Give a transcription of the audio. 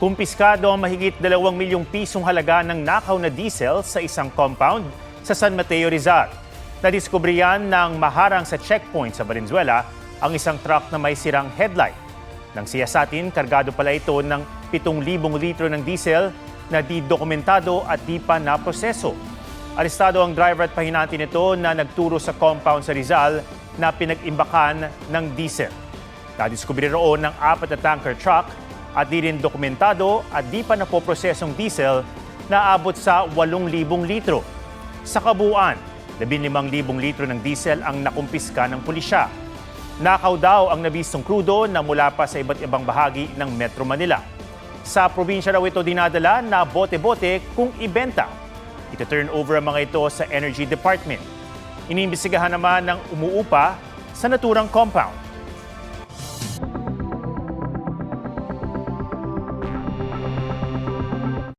Kumpiskado ang mahigit 2 milyong pisong halaga ng nakaw na diesel sa isang compound sa San Mateo, Rizal. Nadiskubre yan ng maharang sa checkpoint sa Valenzuela ang isang truck na may sirang headlight. Nang siyasatin, kargado pala ito ng 7,000 litro ng diesel na di dokumentado at di pa naproseso. Arestado ang driver at pahinanti nito na nagturo sa compound sa Rizal na pinag-imbakan ng diesel. Nadiskubre roon ng 4 na tanker truck at di rin dokumentado at di pa napoprosesong diesel na abot sa 8,000 litro. Sa kabuuan, 15,000 litro ng diesel ang nakumpiska ng pulisya. Nakaw daw ang nabistong krudo na mula pa sa iba't ibang bahagi ng Metro Manila. Sa probinsya raw ito dinadala na bote-bote kung ibenta. Ito-turn over ang mga ito sa Energy Department. Iniimbestigahan naman ng umuupa sa naturang compound.